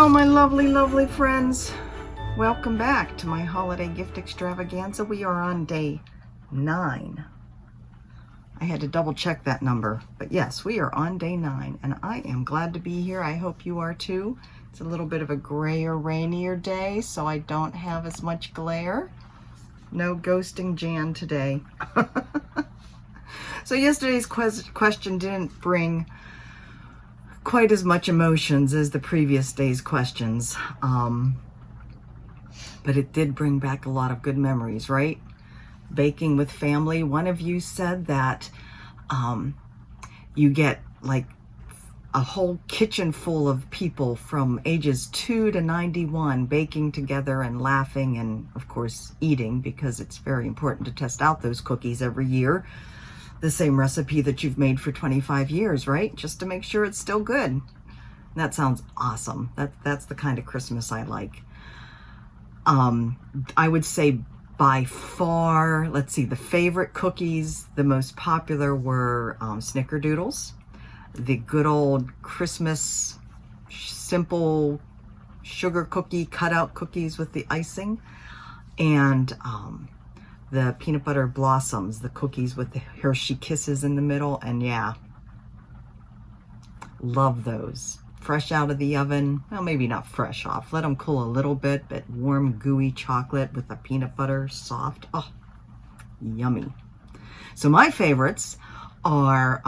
Hello, my lovely, lovely friends. Welcome back to my holiday gift extravaganza. We are on day 9. I had to double check that number, but yes, we are on day 9, and I am glad to be here. I hope you are too. It's a little bit of a grayer, rainier day, so I don't have as much glare. No ghosting Jan today. So yesterday's question didn't bring quite as much emotions as the previous day's questions, but it did bring back a lot of good memories, right? Baking with family. One of you said that you get like a whole kitchen full of people from ages 2 to 91 baking together and laughing and, of course, eating, because it's very important to test out those cookies every year. The same recipe that you've made for 25 years, right? Just to make sure it's still good. That sounds awesome. That's the kind of Christmas I like. I would say by far, let's see, the favorite cookies, the most popular were Snickerdoodles, the good old Christmas simple sugar cookie cutout cookies with the icing, and the peanut butter blossoms, the cookies with the Hershey Kisses in the middle. And yeah, love those. Fresh out of the oven. Well, maybe not fresh off. Let them cool a little bit, but warm, gooey chocolate with the peanut butter, soft. Oh, yummy. So my favorites are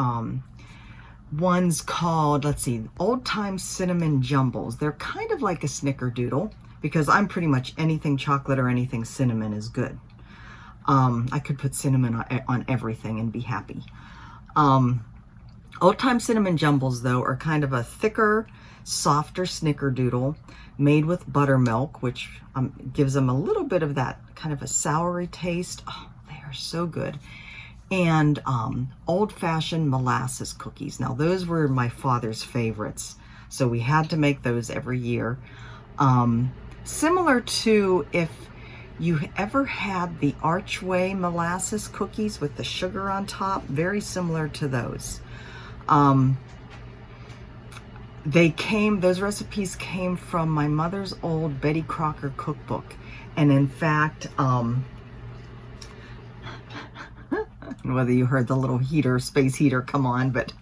ones called, let's see, Old Time Cinnamon Jumbles. They're kind of like a Snickerdoodle, because I'm pretty much anything chocolate or anything cinnamon is good. I could put cinnamon on everything and be happy. Old Time Cinnamon Jumbles, though, are kind of a thicker, softer Snickerdoodle made with buttermilk, which gives them a little bit of that kind of a soury taste. Oh, they are so good. And old-fashioned molasses cookies. Now, those were my father's favorites, so we had to make those every year. Similar to if you ever had the Archway molasses cookies with the sugar on top, very similar to those. Those recipes came from my mother's old Betty Crocker cookbook. And in fact, whether you heard the little heater, space heater come on, but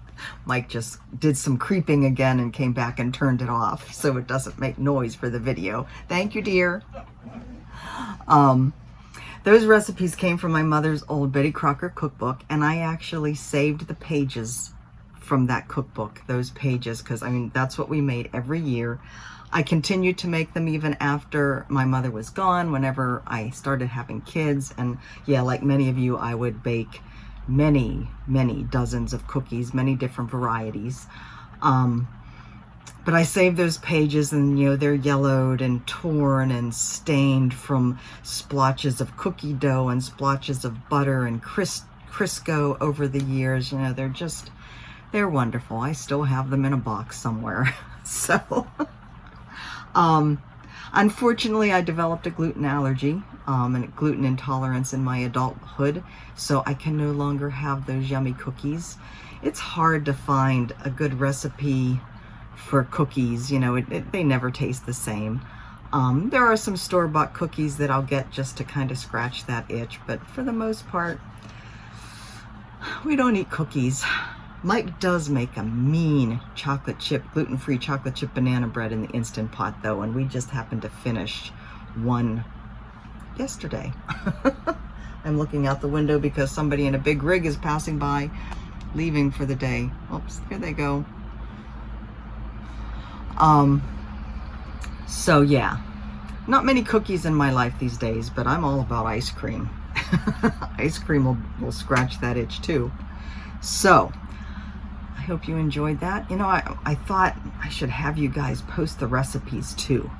Mike just did some creeping again and came back and turned it off so it doesn't make noise for the video. Thank you, dear. Those recipes came from my mother's old Betty Crocker cookbook, and I actually saved the pages from that cookbook, those pages, because I mean, that's what we made every year. I continued to make them even after my mother was gone, whenever I started having kids. And yeah, like many of you, I would bake many, many dozens of cookies, many different varieties. But I saved those pages, and you know, they're yellowed and torn and stained from splotches of cookie dough and splotches of butter and Crisco over the years. You know, they're wonderful. I still have them in a box somewhere. So, unfortunately, I developed a gluten allergy and gluten intolerance in my adulthood, so I can no longer have those yummy cookies. It's hard to find a good recipe for cookies, you know, they never taste the same. There are some store-bought cookies that I'll get just to kind of scratch that itch, but for the most part, we don't eat cookies. Mike does make a mean chocolate chip, gluten-free chocolate chip banana bread in the Instant Pot, though, and we just happened to finish one yesterday. I'm looking out the window because somebody in a big rig is passing by, leaving for the day. Oops, here they go. So yeah, not many cookies in my life these days, but I'm all about ice cream. Ice cream will scratch that itch too. So I hope you enjoyed that. You know, I thought I should have you guys post the recipes too.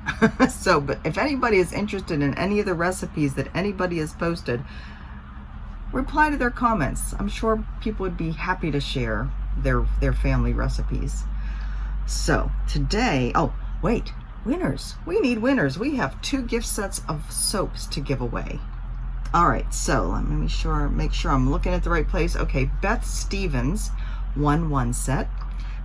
So, but if anybody is interested in any of the recipes that anybody has posted, reply to their comments. I'm sure people would be happy to share their family recipes. So today, oh wait, winners. We need winners. We have 2 gift sets of soaps to give away. All right, so let me make sure I'm looking at the right place. Okay, Beth Stevens won 1 set.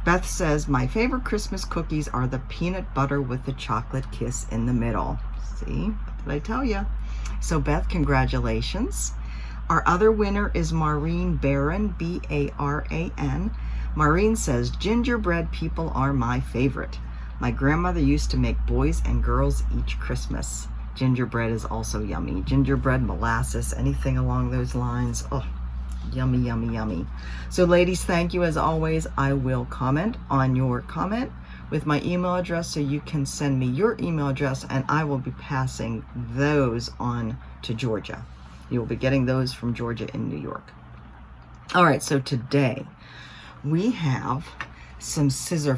Beth says, my favorite Christmas cookies are the peanut butter with the chocolate kiss in the middle. See, what did I tell you? So Beth, congratulations. Our other winner is Maureen Barron, B-A-R-A-N. Maureen says, gingerbread people are my favorite. My grandmother used to make boys and girls each Christmas. Gingerbread is also yummy. Gingerbread, molasses, anything along those lines. Oh, yummy, yummy, yummy. So ladies, thank you as always. I will comment on your comment with my email address, so you can send me your email address and I will be passing those on to Georgia. You will be getting those from Georgia in New York. All right, so today we have some scissor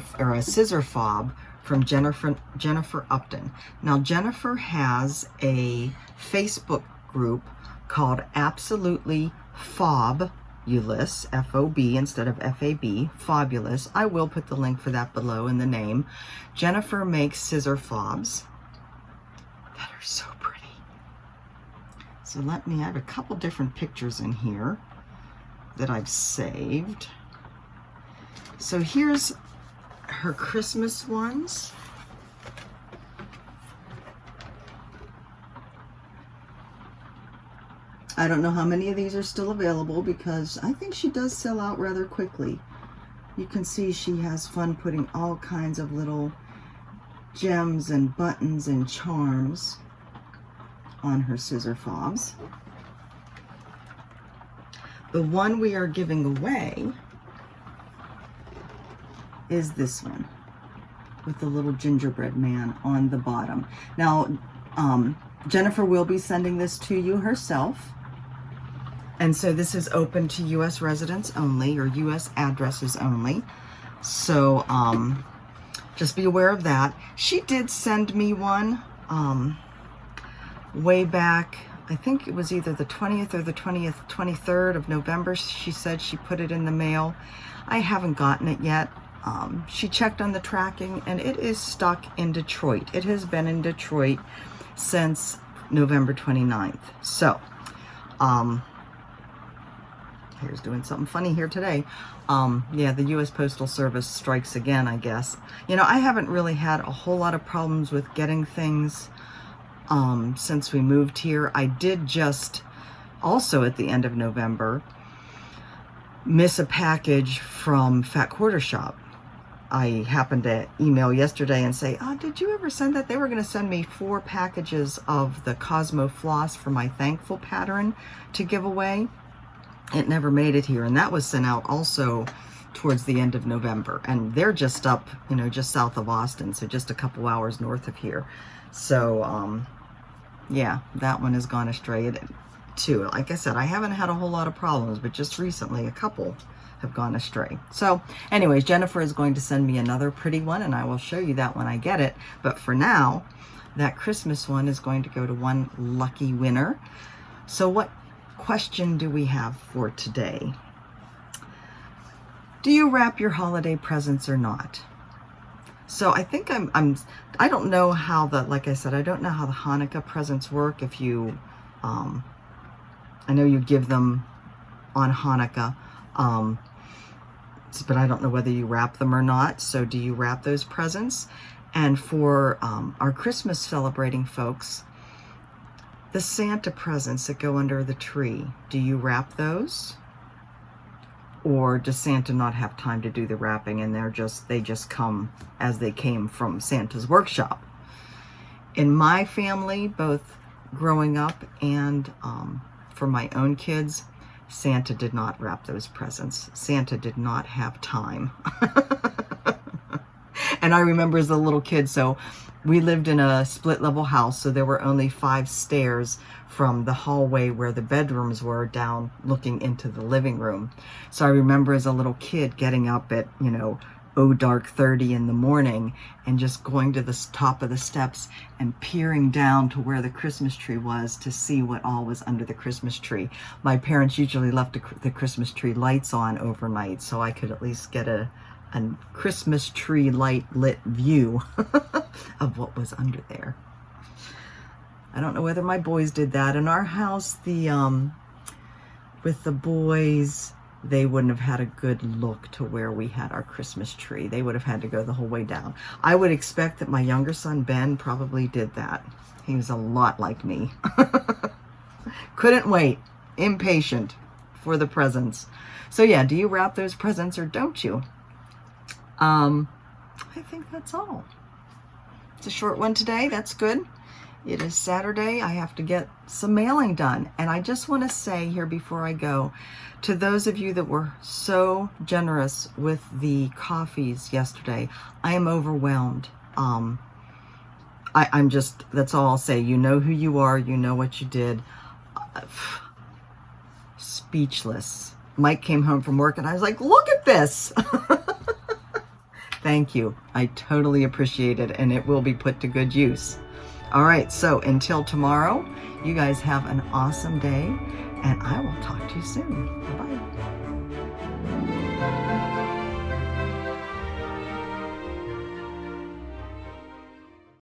fob from Jennifer Upton. Now Jennifer has a Facebook group called Absolutely FOB-lous, F-O-B instead of F-A-B, FOB-lous. I will put the link for that below in the name. Jennifer makes scissor fobs that are so pretty. So I have a couple different pictures in here that I've saved. So here's her Christmas ones. I don't know how many of these are still available because I think she does sell out rather quickly. You can see she has fun putting all kinds of little gems and buttons and charms on her scissor fobs. The one we are giving away is this one with the little gingerbread man on the bottom. Now, Jennifer will be sending this to you herself. And so this is open to U.S. residents only, or U.S. addresses only. So just be aware of that. She did send me one way back, I think it was either the 20th or the 23rd of November. She said she put it in the mail. I haven't gotten it yet. She checked on the tracking and it is stuck in Detroit. It has been in Detroit since November 29th. So, here's doing something funny here today. Yeah, the U.S. Postal Service strikes again, I guess. You know, I haven't really had a whole lot of problems with getting things since we moved here. I did just also at the end of November miss a package from Fat Quarter Shop. I happened to email yesterday and say, oh, did you ever send that? They were going to send me 4 packages of the Cosmo Floss for my Thankful pattern to give away. It never made it here, and that was sent out also towards the end of November. And they're just up, you know, just south of Austin, so just a couple hours north of here. So, yeah, that one has gone astray too. Like I said, I haven't had a whole lot of problems, but just recently a couple have gone astray. So anyways, Jennifer is going to send me another pretty one, and I will show you that when I get it. But for now, that Christmas one is going to go to one lucky winner. So what question do we have for today? Do you wrap your holiday presents or not? So I think I don't know how like I said, I don't know how the Hanukkah presents work. If you, I know you give them on Hanukkah, but I don't know whether you wrap them or not. So do you wrap those presents? And for our Christmas celebrating folks, the Santa presents that go under the tree, do you wrap those? Or does Santa not have time to do the wrapping and they just come as they came from Santa's workshop? In my family, both growing up and for my own kids, Santa did not wrap those presents. Santa did not have time. And I remember as a little kid, so we lived in a split level house, so there were only 5 stairs from the hallway where the bedrooms were down looking into the living room. So I remember as a little kid getting up at, you know, dark 30 in the morning and just going to the top of the steps and peering down to where the Christmas tree was to see what all was under the Christmas tree. My parents usually left the Christmas tree lights on overnight, so I could at least get a Christmas tree light lit view of what was under there. I don't know whether my boys did that. In our house, with the boys, they wouldn't have had a good look to where we had our Christmas tree. They would have had to go the whole way down. I would expect that my younger son, Ben, probably did that. He was a lot like me. Couldn't wait. Impatient for the presents. So yeah, do you wrap those presents or don't you? I think that's all. It's a short one today. That's good. It is Saturday. I have to get some mailing done. And I just want to say here before I go, to those of you that were so generous with the coffees yesterday, I am overwhelmed. I'm just, that's all I'll say. You know who you are. You know what you did. Speechless. Mike came home from work and I was like, look at this. Thank you. I totally appreciate it, and it will be put to good use. All right, so until tomorrow, you guys have an awesome day, and I will talk to you soon. Bye-bye.